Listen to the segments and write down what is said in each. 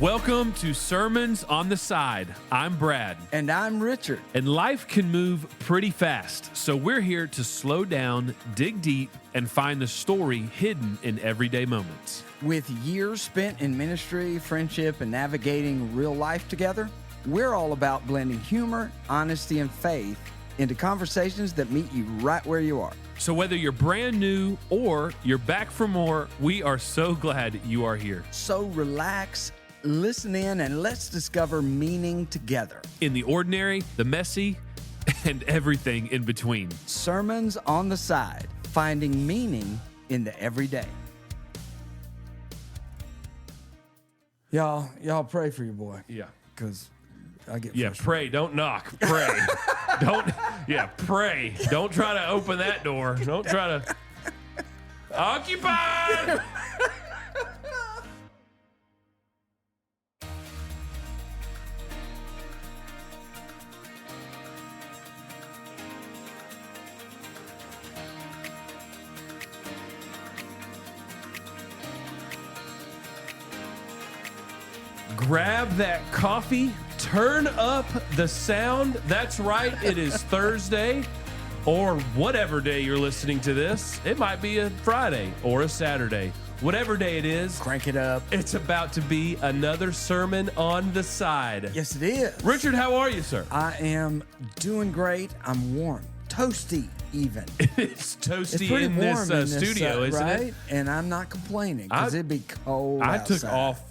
Welcome to Sermons on the Side. I'm Brad. And I'm Richard. And life can move pretty fast, so we're here to slow down, dig deep, and find the story hidden in everyday moments. With years spent in ministry, friendship, and navigating real life together, we're all about blending humor, honesty, and faith into conversations that meet you right where you are. So whether you're brand new or you're back for more, we are so glad you are here. So relax, listen in, and let's discover meaning together. In the ordinary, the messy, and everything in between. Sermons on the Side, finding meaning in the everyday. Y'all pray for your boy. Yeah. Because I get Yeah, frustrated. pray. Don't knock. Pray. Pray. Don't try to open that door. Don't try to. Occupied! Grab that coffee, turn up the sound. That's right, it is Thursday, or whatever day you're listening to this. It might be a Friday or a Saturday. Whatever day it is, Crank it up. it's about to be another sermon on the side. Yes, it is. Richard, how are you, sir? I am doing great. I'm warm. Toasty, even. It's toasty It's pretty in warm this studio, isn't right? it? And I'm not complaining because it'd be cold I outside. took off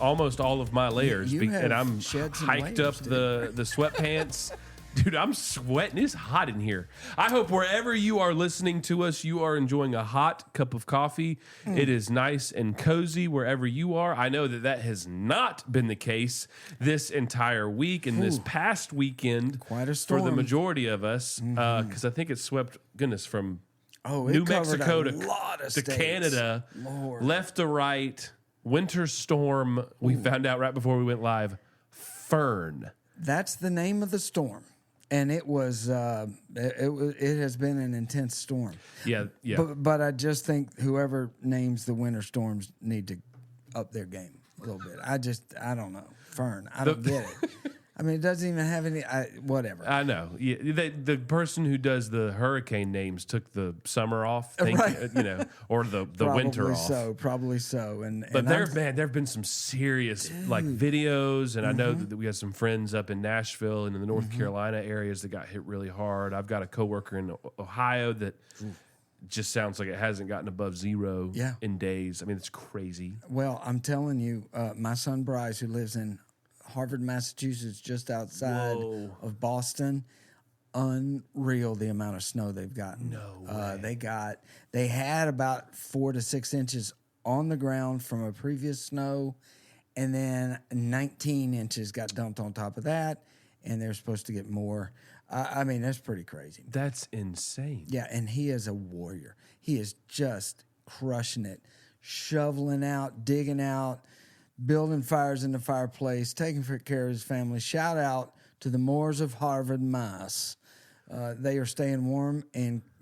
almost all of my layers, You have and I'm shed some hiked layers, up the sweatpants. Dude, I'm sweating. It's hot in here. I hope wherever you are listening to us, you are enjoying a hot cup of coffee. It is nice and cozy wherever you are. I know that has not been the case this entire week and this past weekend. Quite a for the storm. majority of us, because I think it swept, goodness, from it New covered Mexico a to lot of states. Canada, Lord. left to right, winter storm. We found out right before we went live. Fern. That's the name of the storm. And it was, it has been an intense storm. Yeah. But I just think whoever names the winter storms need to up their game a little bit. I don't know. Fern, I don't get it. I mean, it doesn't even have any, whatever. I know. Yeah, the person who does the hurricane names took the summer off, Right. or the winter off. Probably so. But there have been some serious like videos, and I know that we have some friends up in Nashville and in the North Carolina areas that got hit really hard. I've got a coworker in Ohio that just sounds like it hasn't gotten above zero in days. I mean, it's crazy. Well, I'm telling you, my son Bryce, who lives in Harvard, Massachusetts, just outside of Boston, unreal the amount of snow they've gotten. No way. They had about 4 to 6 inches on the ground from a previous snow, and then 19 inches got dumped on top of that, and they're supposed to get more. I mean, that's pretty crazy. That's insane. Yeah, and he is a warrior. He is just crushing it, shoveling out, digging out, building fires in the fireplace, taking care of his family. Shout out to the Moors of Harvard, Mass. They are staying warm,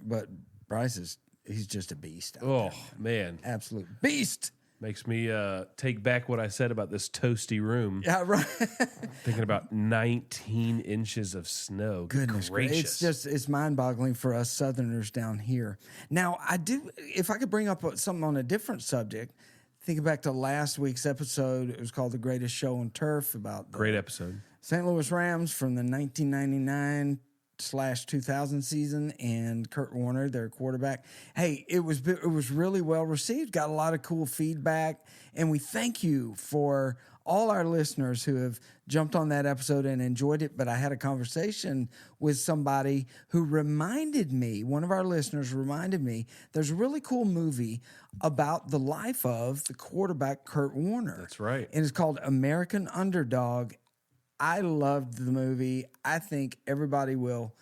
but Bryce he's just a beast. Oh, man. Absolute beast. Makes me take back what I said about this toasty room. Yeah, right. Thinking about 19 inches of snow. Goodness gracious. It's mind-boggling for us Southerners down here. Now, if I could bring up something on a different subject, thinking back to last week's episode, it was called The Greatest Show on Turf about the Great episode. St. Louis Rams from the 1999/2000 season and Kurt Warner, their quarterback. Hey, it was really well received, got a lot of cool feedback, and we thank you for all our listeners who have jumped on that episode and enjoyed it. But I had a conversation with somebody who reminded me, one of our listeners reminded me, there's a really cool movie about the life of the quarterback Kurt Warner. That's right. And it's called American Underdog. I loved the movie. I think everybody will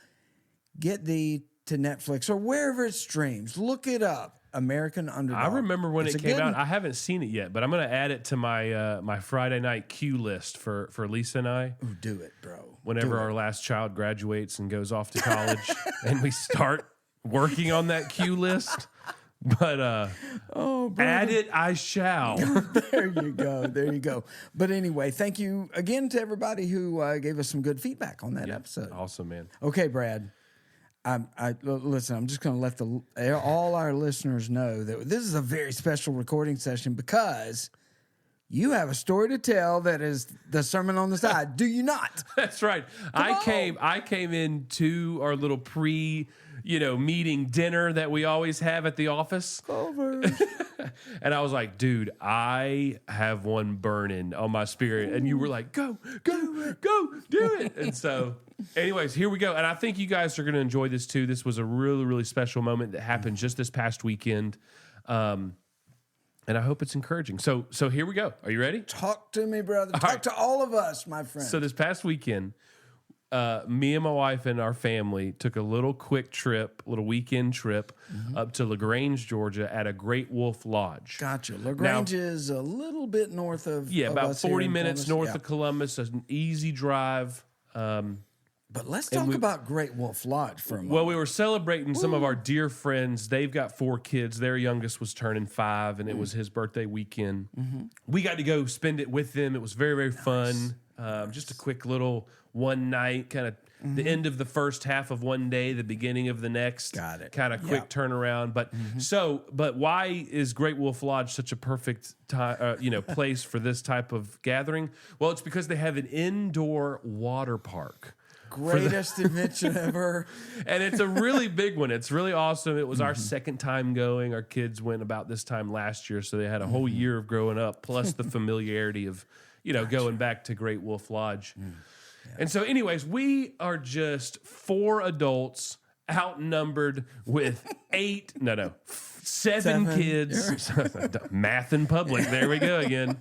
get to Netflix or wherever it streams. Look it up. American Underdog. I remember when It's it a came good out. one. I haven't seen it yet, but I'm going to add it to my my Friday night queue list for Lisa and I. Ooh, do it, bro. Whenever Do it. our last child graduates and goes off to college and we start working on that queue list, But Oh, brother. add it, I shall. There you go. There you go. But anyway, thank you again to everybody who gave us some good feedback on that episode. Awesome, man. Okay, Brad. Listen. I'm just going to let all our listeners know that this is a very special recording session because you have a story to tell that is the sermon on the side. Do you not? That's right. I came into our little meeting dinner that we always have at the office. Over. And I was like, dude, I have one burning on my spirit. And you were like, go, do it. And so, anyways, here we go. And I think you guys are going to enjoy this too. This was a really, really special moment that happened just this past weekend. And I hope it's encouraging. So here we go. Are you ready? Talk to me, brother. Talk to all of us, my friend. So this past weekend, me and my wife and our family took a little weekend trip up to LaGrange, Georgia at a Great Wolf Lodge. Gotcha. LaGrange is a little bit north of about us 40 here in minutes Columbus. north of Columbus, an easy drive. But let's talk about Great Wolf Lodge for a moment. Well, we were celebrating some of our dear friends. They've got 4 kids. Their youngest was turning 5, and it was his birthday weekend. We got to go spend it with them. It was very, very fun. Just a quick little one night, kind of the end of the first half of one day, the beginning of the next. Got it. Kind of quick turnaround. But but why is Great Wolf Lodge such a perfect place for this type of gathering? Well, it's because they have an indoor water park. Greatest invention ever. And it's a really big one. It's really awesome. It was our second time going. Our kids went about this time last year, so they had a whole year of growing up, plus the familiarity of, going back to Great Wolf Lodge. And so, anyways, we are just 4 adults outnumbered with 7 kids. Math in public. There we go again.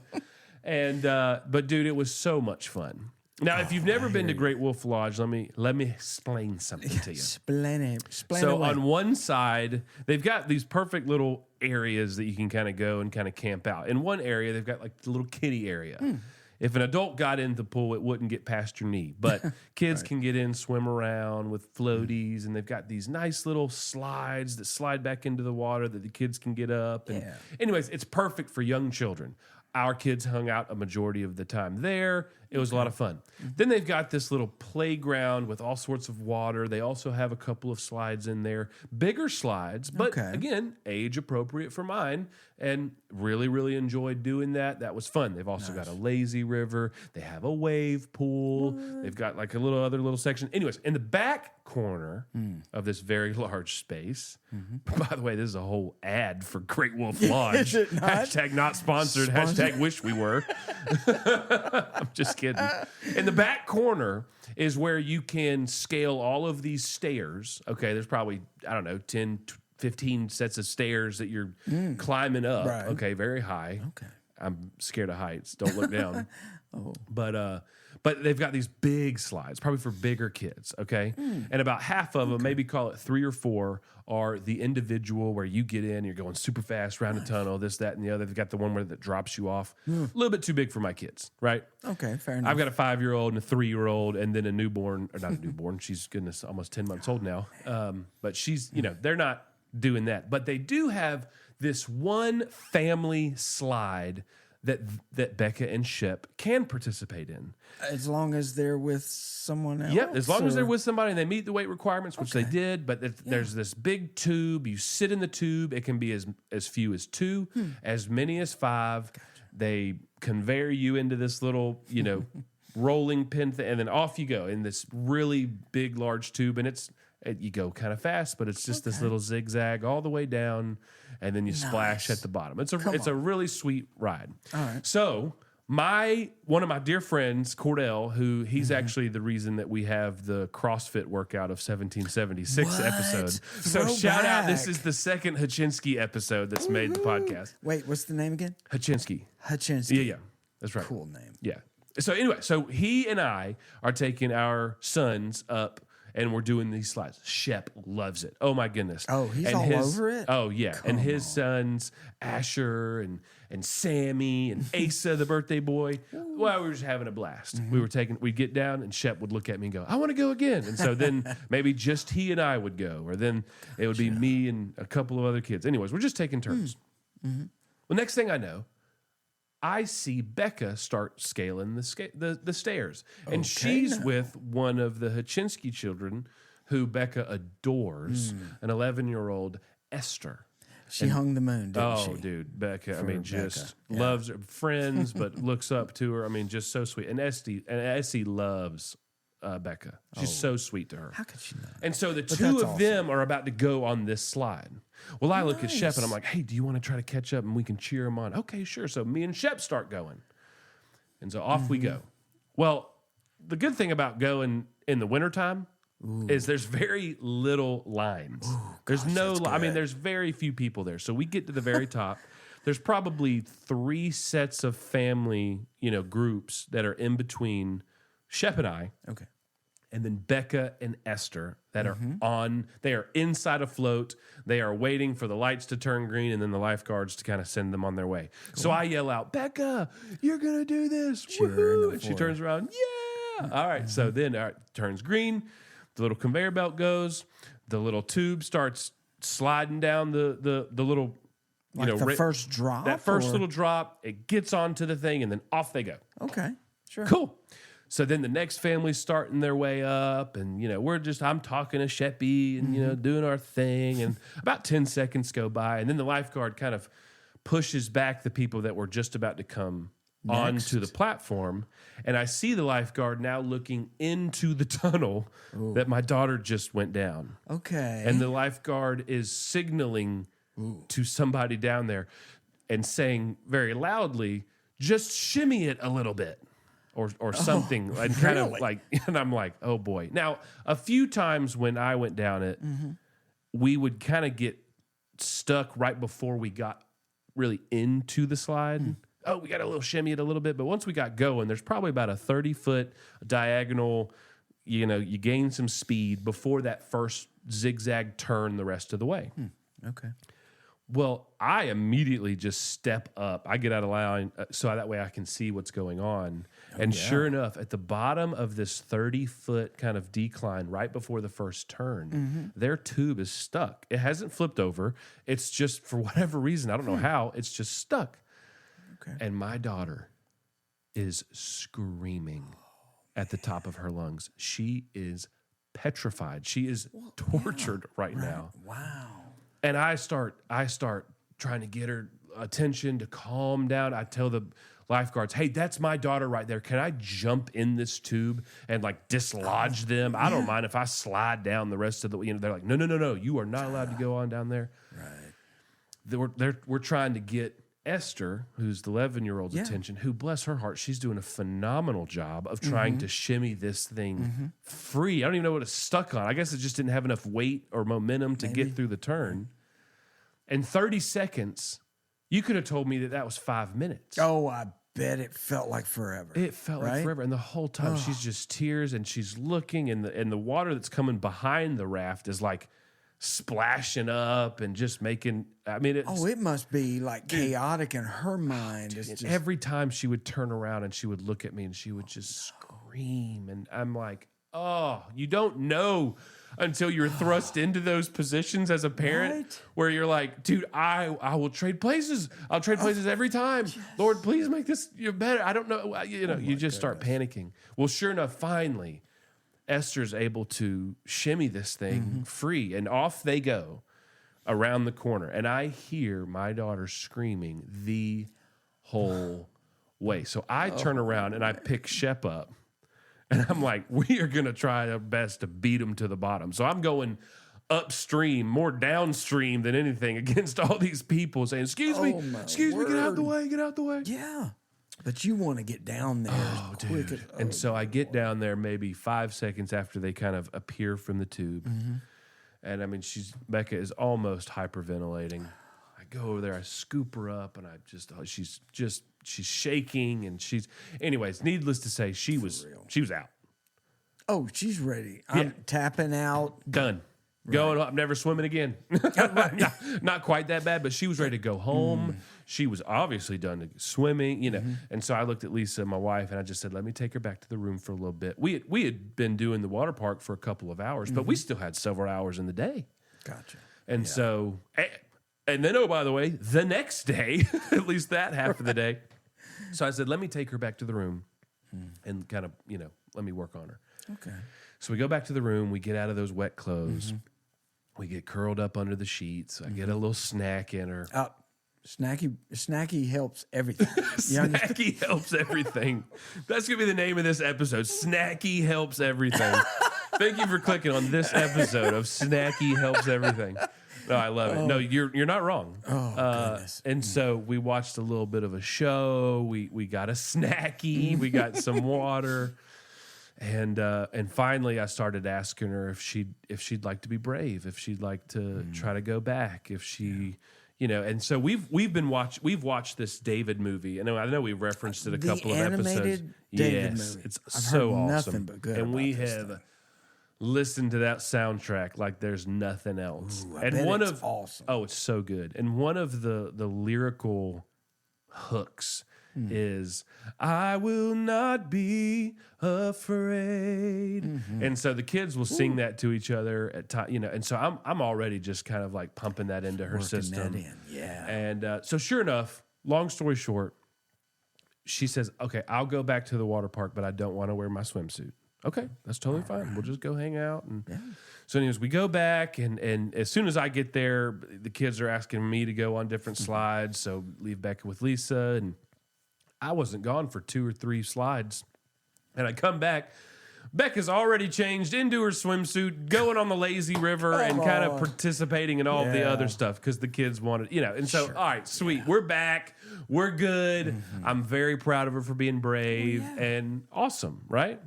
And but dude, it was so much fun. Now, if you've never been to Great Wolf Lodge, let me explain something to you. Explain it. So on one side, they've got these perfect little areas that you can kind of go and kind of camp out. In one area, they've got like the little kiddie area. If an adult got in the pool, it wouldn't get past your knee. But kids can get in, swim around with floaties, and they've got these nice little slides that slide back into the water that the kids can get up. And anyways, it's perfect for young children. Our kids hung out a majority of the time there. It was a lot of fun. Then they've got this little playground with all sorts of water. They also have a couple of slides in there, bigger slides, but again, age appropriate for mine. And really, really enjoyed doing that. That was fun. They've also got a lazy river. They have a wave pool. They've got like a little section. Anyways, in the back corner of this very large space, by the way, this is a whole ad for Great Wolf Lodge. Hashtag not sponsored. Hashtag wish we were. I'm just kidding. In the back corner is where you can scale all of these stairs. Okay, there's probably, 10, 15 sets of stairs that you're climbing up. Right. Okay, very high. Okay. I'm scared of heights. Don't look down. But they've got these big slides, probably for bigger kids, okay? And about half of them, maybe call it 3 or 4, are the individual where you get in, and you're going super fast around a tunnel, this, that, and the other. They've got the one where that drops you off. A little bit too big for my kids, right? Okay, fair enough. I've got a 5-year-old and a 3-year-old, and then a newborn, or not a newborn. She's goodness, almost 10 months old now. But she's, they're not doing that. But they do have this one family slide that Becca and Shep can participate in. As long as they're with someone else? Yep, as long as they're with somebody and they meet the weight requirements, which they did. But there's this big tube. You sit in the tube. It can be as few as 2, as many as 5. Gotcha. They conveyor you into this little, rolling pin thing, and then off you go in this really big, large tube. And you go kind of fast, but it's just this little zigzag all the way down, and then you splash at the bottom. It's a really sweet ride. All right. So one of my dear friends, Cordell, who he's actually the reason that we have the CrossFit workout of 1776 episode. So shout out, this is the second Hachinsky episode that's made the podcast. Wait, what's the name again? Hachinsky. Hachinsky. Yeah, that's right. Cool name. Yeah. So anyway, he and I are taking our sons up. and we're doing these slides. Shep loves it. Oh my goodness. Oh, he's and all over it? Oh yeah. Come and his on. sons, Asher and Sammy and Asa, the birthday boy. Well, we were just having a blast. We'd get down and Shep would look at me and go, I want to go again. And so then maybe just he and I would go, or then it would be me and a couple of other kids. Anyways, we're just taking turns. Well, next thing I know, I see Becca start scaling the stairs. And she's with one of the Hachinsky children who Becca adores, an 11-year-old Esther. She hung the moon, didn't she? Oh, dude, Becca, I mean, Becca, just loves her friends, but looks up to her. I mean, just so sweet. And Essie loves Becca. She's so sweet to her. How could she not? And so the But two that's of them are about to go on this slide. Well, I look at Shep and I'm like, hey, do you want to try to catch up and we can cheer him on? Okay, sure. So me and Shep start going. And so off we go. Well, the good thing about going in the wintertime is there's very little lines. There's there's very few people there. So we get to the very top. There's probably 3 sets of family, groups that are in between Shep and I. Okay. And then Becca and Esther that are they are inside a float. They are waiting for the lights to turn green and then the lifeguards to kind of send them on their way. Cool. So I yell out, Becca, you're going to do this. Woohoo! And she turns around, yeah. All right. So then it turns green. The little conveyor belt goes. The little tube starts sliding down the little, the first drop? That first little drop. It gets onto the thing and then off they go. Okay. Sure. Cool. So then the next family's starting their way up, and I'm talking to Sheppy and doing our thing, and about 10 seconds go by, and then the lifeguard kind of pushes back the people that were just about to come onto the platform, and I see the lifeguard now looking into the tunnel that my daughter just went down. Okay. And the lifeguard is signaling to somebody down there and saying very loudly, just shimmy it a little bit. Or something, and kind of like, and I'm like, oh boy. Now, a few times when I went down it, we would kind of get stuck right before we got really into the slide. Oh, we got a little shimmy it a little bit, but once we got going, there's probably about a 30-foot diagonal. You gain some speed before that first zigzag turn the rest of the way. Okay. Well, I immediately just step up. I get out of line so that way I can see what's going on. And sure enough, at the bottom of this 30-foot kind of decline right before the first turn, their tube is stuck. It hasn't flipped over. It's just, for whatever reason, I don't know how, it's just stuck. Okay. And my daughter is screaming at the top of her lungs. She is petrified. She is tortured right now. Wow. And I start trying to get her attention to calm down. I tell the lifeguards, hey, that's my daughter right there. Can I jump in this tube and dislodge them? I don't mind if I slide down the rest of the, they're like, no, you are not allowed to go on down there. Right. We're trying to get Esther, who's the 11-year-old's attention, who, bless her heart, she's doing a phenomenal job of trying to shimmy this thing free. I don't even know what it's stuck on. I guess it just didn't have enough weight or momentum to get through the turn. And 30 seconds, you could have told me that was 5 minutes. Oh, I bet it felt like forever. It felt like forever. And the whole time she's just tears and she's looking, and the water that's coming behind the raft is splashing up and just making, it must be chaotic in her mind. It's just, every time she would turn around and she would look at me and she would just scream. And I'm like, oh, you don't know until you're thrust into those positions as a parent where you're like, dude, I will trade places. I'll trade places every time. Yes. Lord, please make this better. I don't know. You just start panicking. Well, sure enough, finally, Esther's able to shimmy this thing free, and off they go around the corner. And I hear my daughter screaming the whole way. So I turn around and I pick Shep up, and I'm like, we are going to try our best to beat him to the bottom. So I'm going upstream, more downstream than anything, against all these people saying, excuse me, get out the way. Yeah. But you want to get down there as quick as... And so I get down there maybe 5 seconds after they kind of appear from the tube. And Becca is almost hyperventilating. I go over there, I scoop her up, and she's shaking, and anyways, needless to say, she was out. Oh, she's ready. I'm tapping out. Done. Going, I'm never swimming again. Not quite that bad, but she was ready to go home. She was obviously done swimming, you know. And so I looked at Lisa, my wife, and I just said, let me take her back to the room for a little bit. We had been doing the water park for a couple of hours, but we still had several hours in the day. Gotcha. And so, and then, oh, by the way, the next day, at least that half of the day. So I said, let me take her back to the room and kind of, you know, let me work on her. Okay. So we go back to the room. We get out of those wet clothes. We get curled up under the sheets. I get a little snack in her. Snacky helps everything. Snacky helps everything. That's going to be the name of this episode. Snacky helps everything. Thank you for clicking on this episode of Snacky Helps Everything. No, I love it. No, you're not wrong. Oh, goodness. And so we watched a little bit of a show. We got a snacky. We got some water. And finally, I started asking her if she'd like to be brave, if she'd like to try to go back, if she, you know. And so we've watched this David movie. I know we've referenced it a couple of episodes. The animated David movie. It's I've so heard awesome. nothing but good and about we this have thing. listened to that soundtrack like there's nothing else. Ooh, and bet one it's of awesome. Oh, it's so good. And one of the lyrical hooks is I will not be afraid. And so the kids will sing that to each other at time, you know, and so I'm already just kind of like pumping that into her Working system. that in. Yeah. And so sure enough, long story short, she says, okay, I'll go back to the water park, but I don't want to wear my swimsuit. Okay, that's totally fine. We'll just go hang out. And so anyways, we go back, and as soon as I get there, the kids are asking me to go on different slides. So leave Becca with Lisa, and I wasn't gone for 2 or 3 slides. And I come back, Becca's already changed into her swimsuit, going on the lazy river and kind of participating in all of the other stuff because the kids wanted, you know. And so, all right, sweet. We're back. We're good. I'm very proud of her for being brave and awesome, right?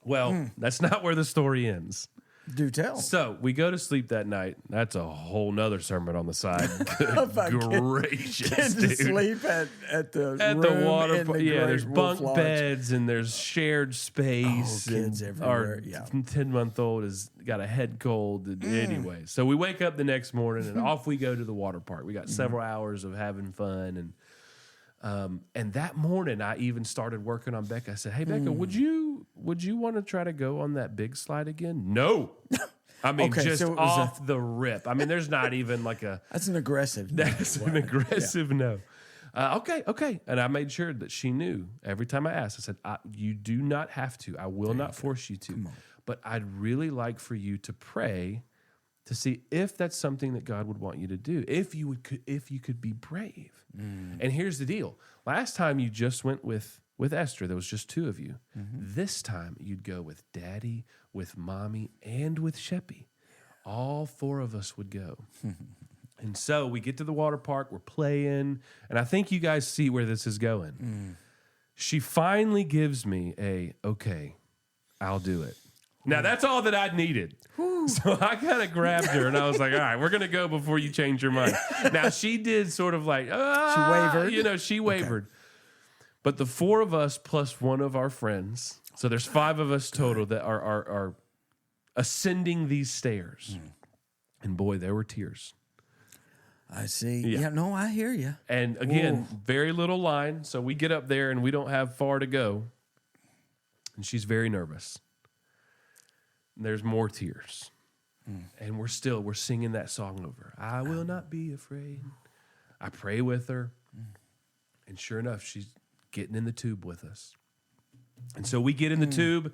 Well, that's not where the story ends. Do tell. So we go to sleep that night. That's a whole nother sermon on the side. Good gracious, Get to dude. sleep at the Water park. Yeah, there's Wolf bunk Lodge. beds and there's shared space. Oh, kids and everywhere, Our yeah. 10-month-old has got a head cold. And anyway, so we wake up the next morning and off we go to the water park. We got several hours of having fun. And that morning, I even started working on Becca. I said, "Hey, Becca, would you want to try to go on that big slide again?" No, I mean Okay, just so it was off the rip. I mean, there's not even like a That's an aggressive. that's an aggressive no. Okay, and I made sure that she knew every time I asked. I said, "You do not have to. I will not force you to, but I'd really like for you to pray." To see if that's something that God would want you to do, if you could be brave. And here's the deal: last time you just went with Esther, there was just 2 of you. This time you'd go with Daddy, with Mommy, and with Sheppy. All 4 of us would go. And so we get to the water park, we're playing, and I think you guys see where this is going. She finally gives me okay, I'll do it. Now, that's all that I needed. So I kind of grabbed her, and I was like, all right, we're going to go before you change your mind. Now, she did sort of like, She wavered. You know, she wavered. Okay. But the 4 of us plus one of our friends, so there's 5 of us total that are ascending these stairs. And boy, there were tears. I see. Yeah, no, I hear you. And again, very little line. So we get up there, and we don't have far to go. And she's very nervous. There's more tears. And we're singing that song over. I will not be afraid. I pray with her. And sure enough, she's getting in the tube with us. And so we get in the tube,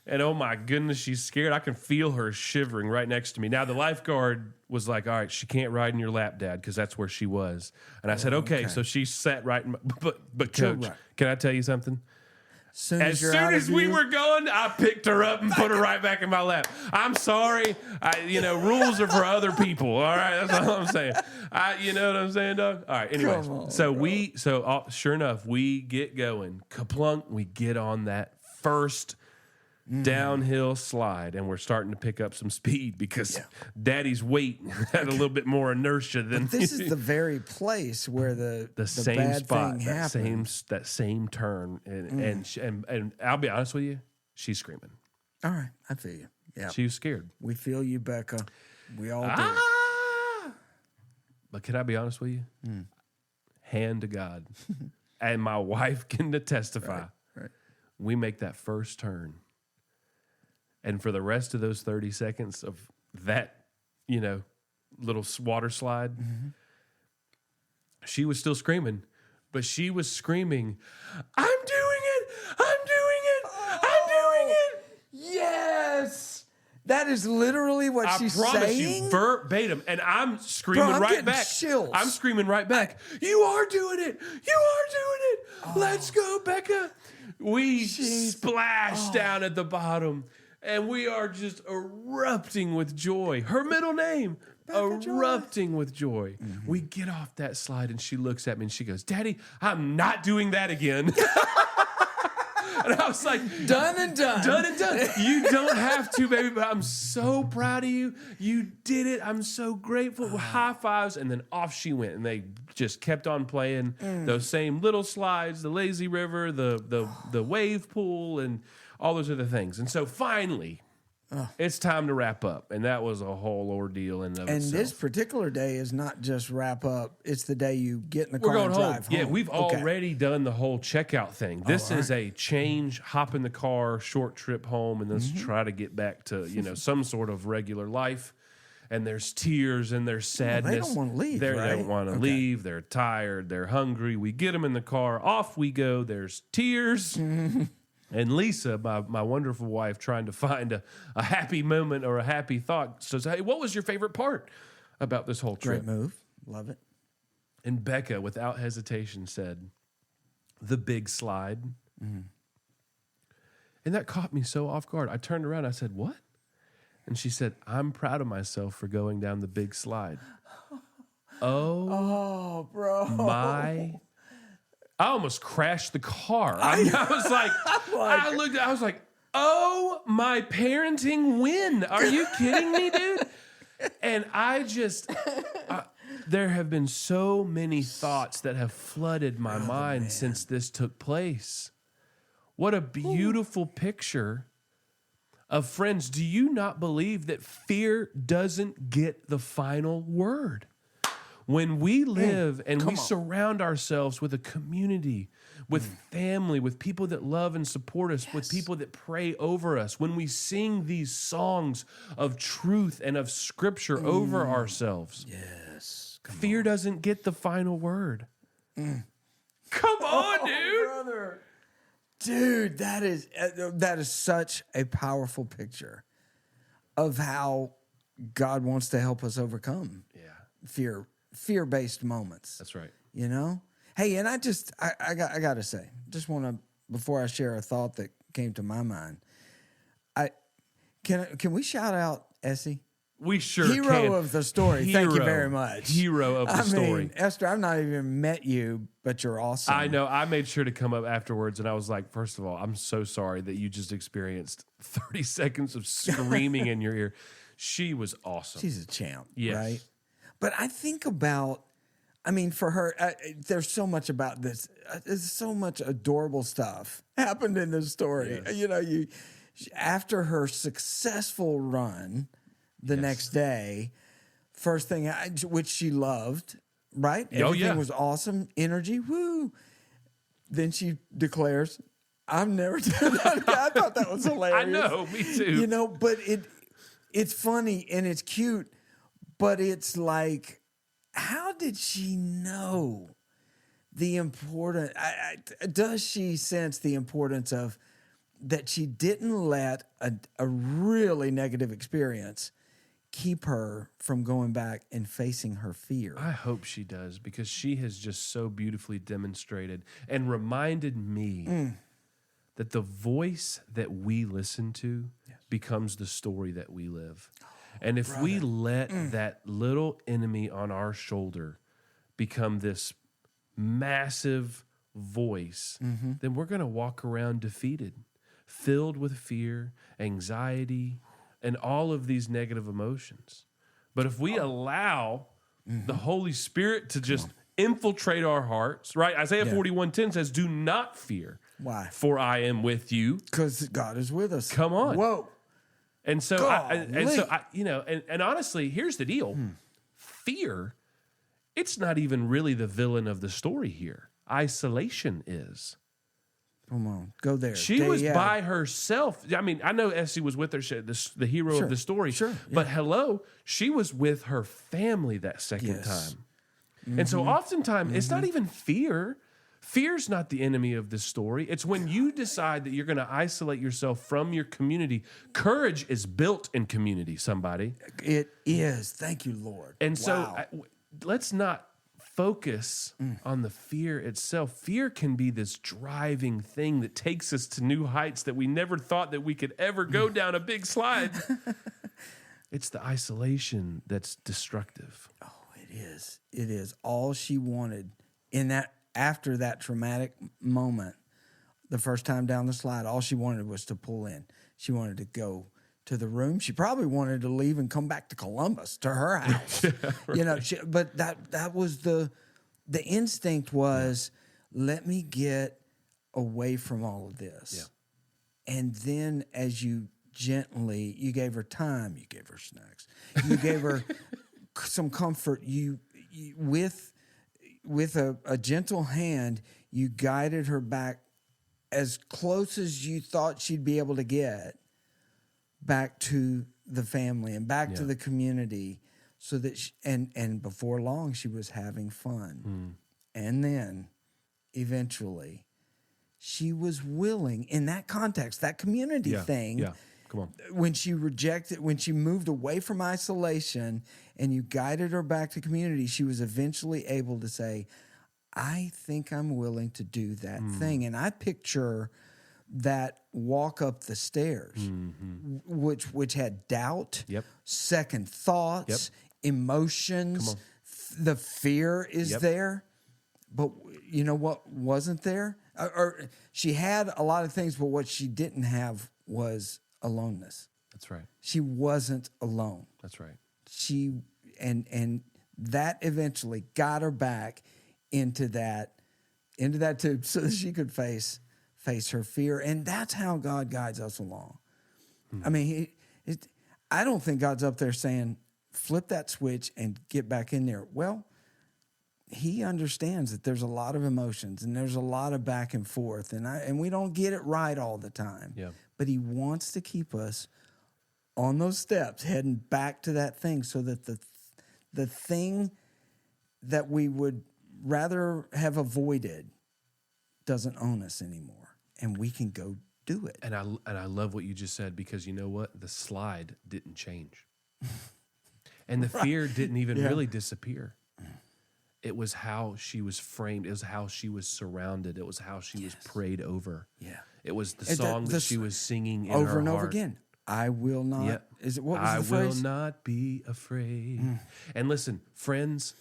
and oh my goodness, she's scared. I can feel her shivering right next to me. Now, the lifeguard was like, all right, she can't ride in your lap, Dad, because that's where she was. And I said, okay. So she sat right in my, but Coach, can I tell you something? As soon as we were going, I picked her up and put her right back in my lap. I'm sorry. Rules are for other people. All right. That's all I'm saying. You know what I'm saying, Doug? All right. Anyways, sure enough, we get going. Kaplunk, we get on that first downhill slide, and we're starting to pick up some speed because Daddy's weight had a little bit more inertia than. But this is the very place where the same bad spot, thing that happened. same turn, and I'll be honest with you, she's screaming. All right. I feel you. Yeah. She was scared. We feel you, Becca. We all do. But can I be honest with you? Hand to God. And my wife can testify. Right. We make that first turn. And for the rest of those 30 seconds of that, little water slide, she was still screaming. But she was screaming, I'm doing it! I'm doing it! I'm doing it! Yes! That is literally what she's saying? I promise you, verbatim. And I'm screaming I'm right getting back. chills. I'm screaming right back. You are doing it! You are doing it! Let's go, Becca! We splash down at the bottom. And we are just erupting with joy. Her middle name, erupting with joy. We get off that slide and she looks at me and she goes, Daddy, I'm not doing that again. And I was like, done and done. Done and done. You don't have to, baby, but I'm so proud of you. You did it. I'm so grateful. High fives. And then off she went. And they just kept on playing those same little slides, the lazy river, the wave pool, and all those other things. And so finally, it's time to wrap up. And that was a whole ordeal in and of itself. And this particular day is not just wrap up. It's the day you get in the car We're going and drive home. Yeah, we've already done the whole checkout thing. This is a change, hop in the car, short trip home, and let's try to get back to, some sort of regular life. And there's tears and there's sadness. They don't want to leave, They right? don't want to leave. They're tired. They're hungry. We get them in the car. Off we go. There's tears. And Lisa, my wonderful wife, trying to find a happy moment or a happy thought, says, hey, what was your favorite part about this whole trip? Great move. Love it. And Becca, without hesitation, said, the big slide. And that caught me so off guard. I turned around. I said, what? And she said, I'm proud of myself for going down the big slide. Oh, bro. I almost crashed the car. I was like, I was like, oh, my parenting win. Are you kidding me, dude? And there have been so many thoughts that have flooded my mind since this took place. What a beautiful picture of friends. Do you not believe that fear doesn't get the final word? When we live and we surround ourselves with a community, with family, with people that love and support us, with people that pray over us, when we sing these songs of truth and of scripture over ourselves, fear doesn't get the final word. Come on, dude. Brother. Dude, that is such a powerful picture of how God wants to help us overcome fear-based moments. That's right. Hey, and I got to say, just want to, before I share a thought that came to my mind, can we shout out Essie? We sure Hero can. of the story. Thank you very much. Hero of the story. Esther, I've not even met you, but you're awesome. I know. I made sure to come up afterwards, and I was like, first of all, I'm so sorry that you just experienced 30 seconds of screaming in your ear. She was awesome. She's a champ, yes. Right? But I think about, for her, there's so much about this. There's so much adorable stuff happened in this story. Yes. After her successful run the next day, first thing, which she loved, right? Everything was awesome, energy, woo. Then she declares, I've never done that. I thought that was hilarious. I know, me too. But it's funny and it's cute. But it's like, how did she know the importance? Does she sense the importance of that she didn't let a really negative experience keep her from going back and facing her fear? I hope she does, because she has just so beautifully demonstrated and reminded me that the voice that we listen to becomes the story that we live. And if we let that little enemy on our shoulder become this massive voice, then we're going to walk around defeated, filled with fear, anxiety, and all of these negative emotions. But if we allow the Holy Spirit to just infiltrate our hearts, right? Isaiah 41:10 says, do not fear. Why? For I am with you. Because God is with us. Come on. Whoa. And so, and honestly, here's the deal: fear. It's not even really the villain of the story here. Isolation is. Come on, go there. She was by herself. I mean, I know Essie was with her, the hero of the story. Sure. But hello, she was with her family that second time. And so oftentimes, it's not even fear. Fear's not the enemy of the story. It's when you decide that you're going to isolate yourself from your community. Courage is built in community, somebody. It is. Thank you, Lord. And so let's not focus on the fear itself. Fear can be this driving thing that takes us to new heights that we never thought that we could ever go down a big slide. It's the isolation that's destructive. Oh, it is. It is. All she wanted after that traumatic moment, the first time down the slide, all she wanted was to pull in. She wanted to go to the room. She probably wanted to leave and come back to Columbus, to her house. But that was the instinct was, let me get away from all of this. Yeah. And then as you gave her time, you gave her snacks, you gave her some comfort, you with a gentle hand, you guided her back as close as you thought she'd be able to get back to the family and back to the community, so that and before long she was having fun. And then eventually she was willing, in that context, that community thing. Yeah. Come on. When she moved away from isolation and you guided her back to community, she was eventually able to say, I think I'm willing to do that thing. And I picture that walk up the stairs, which had doubt, second thoughts, emotions. The fear is there. But you know what wasn't there? Or she had a lot of things, but what she didn't have was aloneness. That's right. She wasn't alone. That's right. She and that eventually got her back into that tube so that she could face her fear. And that's how God guides us along. I mean, I don't think God's up there saying, flip that switch and get back in there. Well, he understands that there's a lot of emotions and there's a lot of back and forth, and we don't get it right all the time. Yeah. But he wants to keep us on those steps, heading back to that thing, so that the thing that we would rather have avoided doesn't own us anymore, and we can go do it. And I love what you just said, because you know what? The slide didn't change. And the fear didn't even really disappear. It was how she was framed. It was how she was surrounded. It was how she was prayed over. Yeah. It was the song that she was singing in her heart. Over and over again. I will not. Yep. What was the phrase? I will not be afraid. And listen, friends,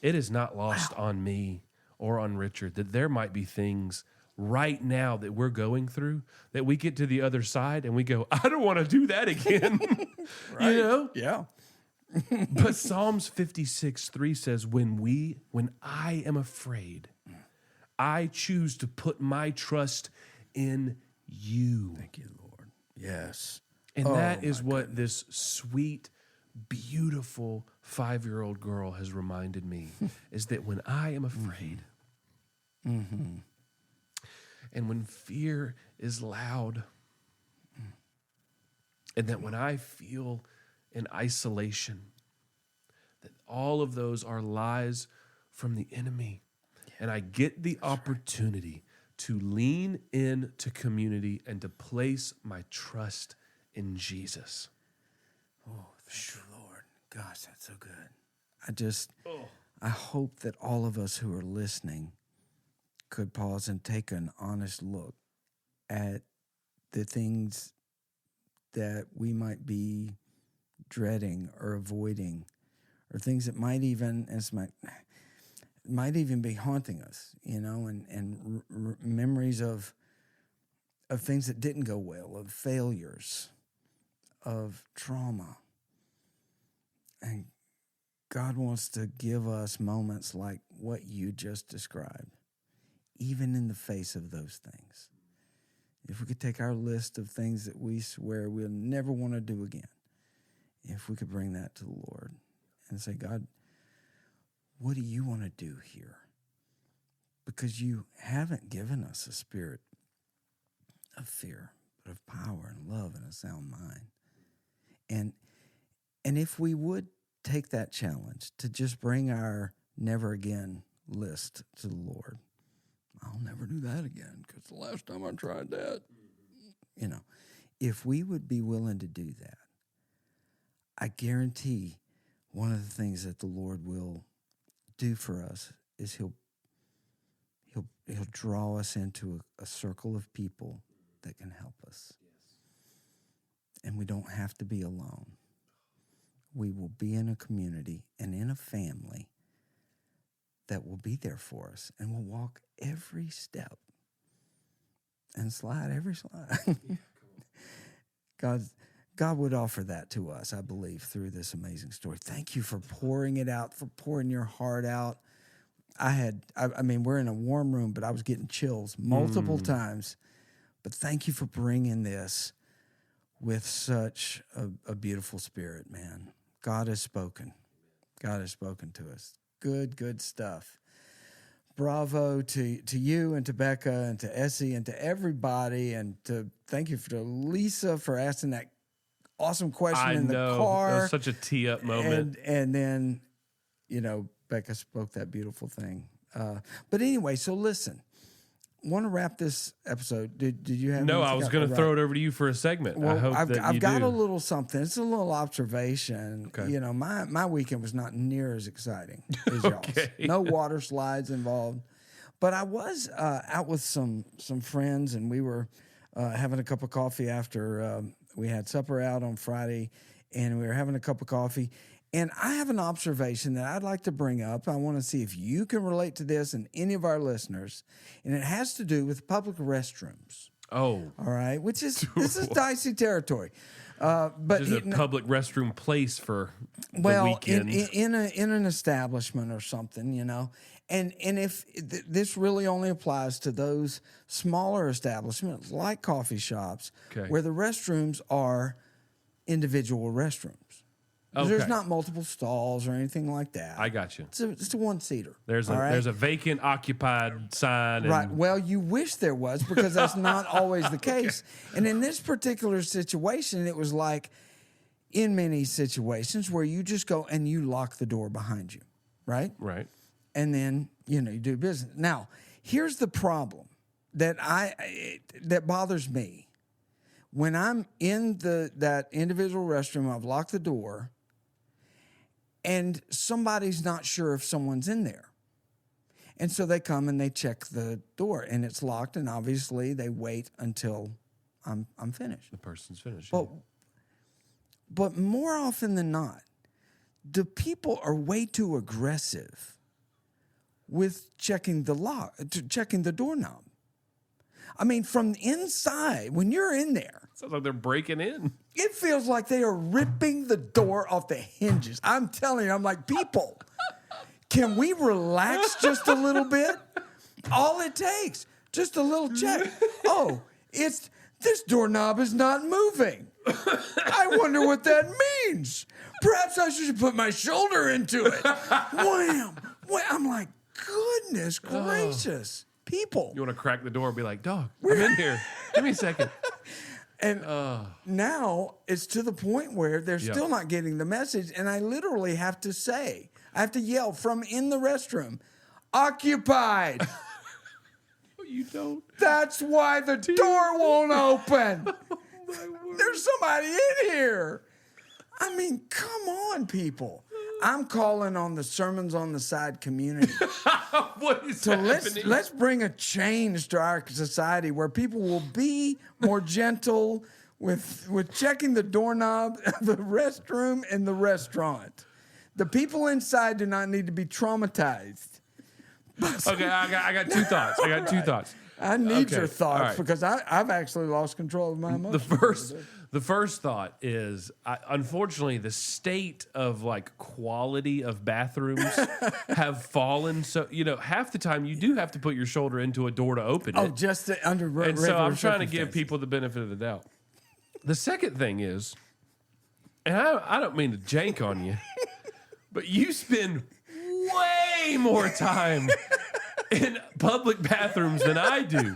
it is not lost on me or on Richard that there might be things right now that we're going through that we get to the other side and we go, I don't want to do that again. Right. You know? Yeah. But Psalms 56:3 says, when I am afraid, I choose to put my trust in you. Thank you, Lord. Yes. And that is what this sweet, beautiful 5-year-old girl has reminded me, is that when I am afraid, and when fear is loud, and that when I feel in isolation, that all of those are lies from the enemy. And I get the opportunity to lean into community and to place my trust in Jesus. Oh, thank you, Lord. Gosh, that's so good. I hope that all of us who are listening could pause and take an honest look at the things that we might be dreading or avoiding, or things that might even be haunting us, and memories of things that didn't go well, of failures, of trauma. And God wants to give us moments like what you just described, even in the face of those things. if we could take our list of things that we swear we'll never want to do again, if we could bring that to the Lord and say, God, what do you want to do here? Because you haven't given us a spirit of fear, but of power and love and a sound mind. And if we would take that challenge to just bring our never again list to the Lord, I'll never do that again because the last time I tried that, if we would be willing to do that, I guarantee one of the things that the Lord will do for us is he'll draw us into a circle of people that can help us. Yes. And we don't have to be alone. We will be in a community and in a family that will be there for us and will walk every step and slide every slide. God would offer that to us, I believe, through this amazing story. Thank you for pouring it out, for pouring your heart out. I mean, we're in a warm room, but I was getting chills multiple times. But thank you for bringing this with such a beautiful spirit, man. God has spoken. God has spoken to us. Good stuff. Bravo to you and to Becca and to Essie and to everybody. And thank you to Lisa for asking that awesome question in the car. That was such a tee up moment. And then, Becca spoke that beautiful thing. But anyway, so listen. Want to wrap this episode? Did you have? No, I was going to throw it over to you for a segment. Well, I hope I've got a little something. It's a little observation. Okay. My weekend was not near as exciting as y'all's. No water slides involved, but I was out with some friends, and we were having a cup of coffee after we had supper out on Friday, and we were having a cup of coffee. And I have an observation that I'd like to bring up. I want to see if you can relate to this and any of our listeners. And it has to do with public restrooms. Oh. All right. This is dicey territory. But is a public restroom place for the weekend. in an establishment or something, And if this really only applies to those smaller establishments like coffee shops, where the restrooms are individual restrooms. Okay. There's not multiple stalls or anything like that. I got you. It's a one-seater. There's a vacant, occupied sign. Right. Well, you wish there was because that's not always the case. Okay. And in this particular situation, it was like in many situations where you just go and you lock the door behind you, right? Right. And then, you do business. Now, here's the problem that bothers me. When I'm in that individual restroom, I've locked the door, and somebody's not sure if someone's in there. And so they come and they check the door, and it's locked, and obviously they wait until I'm finished. The person's finished. But more often than not, the people are way too aggressive with checking the doorknob. I mean, from the inside, when you're in there. Sounds like they're breaking in. It feels like they are ripping the door off the hinges. I'm telling you, I'm like, people, can we relax just a little bit? All it takes, just a little check. Oh, this doorknob is not moving. I wonder what that means. Perhaps I should put my shoulder into it. Wham! I'm like, goodness gracious. People. You want to crack the door and be like, dog, I'm in here. Give me a second. And now it's to the point where they're still not getting the message. And I literally have to yell from in the restroom, occupied. You don't. That's why the door won't open. There's somebody in here. I mean, come on, people. I'm calling on the Sermons on the Side community. What is happening? Let's bring a change to our society where people will be more gentle with checking the doorknob, the restroom, and the restaurant. The people inside do not need to be traumatized. Okay, I got two thoughts. I need your thoughts because I've actually lost control of my emotions. The first thought is, unfortunately, the state of like quality of bathrooms have fallen. So, half the time you do have to put your shoulder into a door to open it. Oh, just under And so I'm trying to give circumstances. people the benefit of the doubt. The second thing is, and I don't mean to jank on you, but you spend way more time in public bathrooms than I do.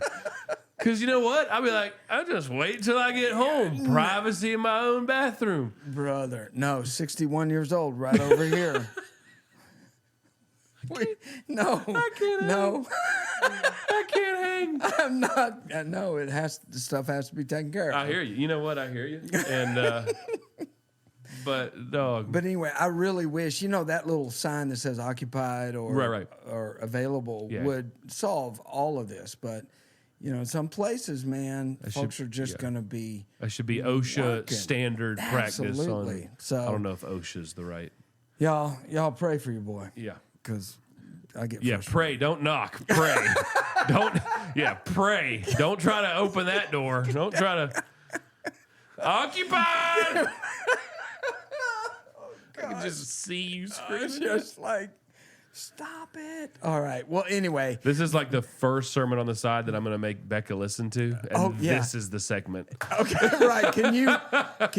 Because you know what? I'll be like, I'll just wait till I get home. Privacy in my own bathroom. Brother, no, 61 years old, right over here. No, I can't hang. I'm not. No, the stuff has to be taken care of. I hear you. You know what? I hear you. And, but dog. But anyway, I really wish, that little sign that says occupied or Right. or available would solve all of this. But, some places, man, folks are just going to be. That should be OSHA working. standard practice. Absolutely. I don't know if OSHA is the right. Y'all pray for your boy. Yeah. Because I get Yeah, frustrated. pray. Don't knock. Pray. Pray. Don't try to open that door. Don't try to. Occupied! I can just see you It's screaming. just like, stop it. All right. Well, anyway. This is like the first sermon on the side that I'm going to make Becca listen to. And this is the segment. Okay, right. Can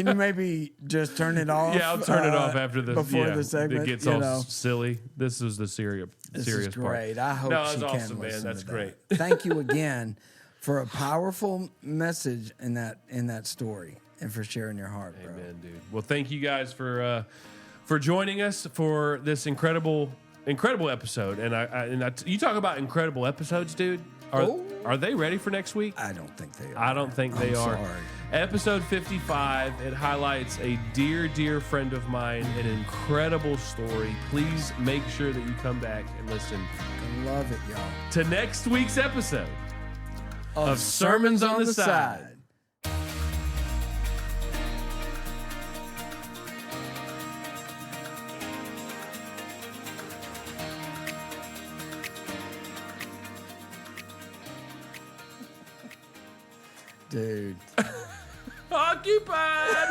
you maybe just turn it off? Yeah, I'll turn it off after the before the segment. It gets all silly. This is the serious This serious is part. great. I hope No, she that's can awesome, man. listen That's to great. that. Thank you again for a powerful message in that story and for sharing your heart, bro. Amen, dude. Well, thank you guys for joining us for this incredible episode. And you talk about incredible episodes, dude. Are they ready for next week? I don't think they are. I don't think they are. Sorry. Episode 55, it highlights a dear, dear friend of mine, an incredible story. Please make sure that you come back and listen I love it, y'all. to next week's episode of Sermons on the Side. Dude. Occupied!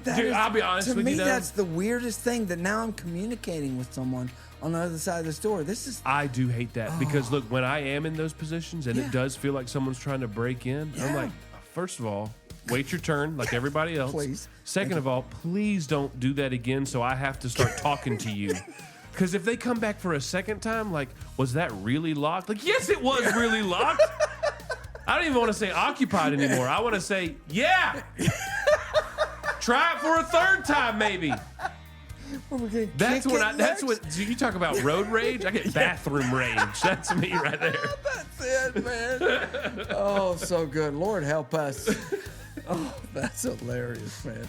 Dude, I'll be honest to with me, you, though. that's the weirdest thing that now I'm communicating with someone on the other side of the store. This is I do hate that because look, when I am in those positions and Yeah. it does feel like someone's trying to break in, I'm Yeah. like, first of all, wait your turn like everybody else. Please. Second of all, please don't do that again so I have to start talking to you. Because if they come back for a second time, like, was that really locked? Like, yes, it was really locked. I don't even want to say occupied anymore. I want to say, yeah. Try it for a third time, maybe. That's what do you talk about road rage? I get bathroom rage. That's me right there. That's it, man. Oh, so good. Lord help us. Oh, that's hilarious, man.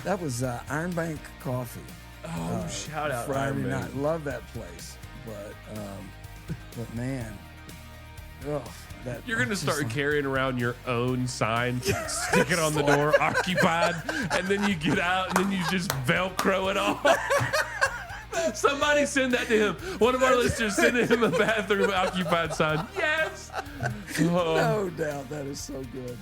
That was Iron Bank Coffee. Oh, shout out Friday Iron Man. night. Love that place. But man, that You're gonna just start like- carrying around your own sign, stick it on the door, occupied, and then you get out and then you just Velcro it off. Somebody send that to him. One of our listeners send him a bathroom occupied sign. Yes. No doubt. That is so good.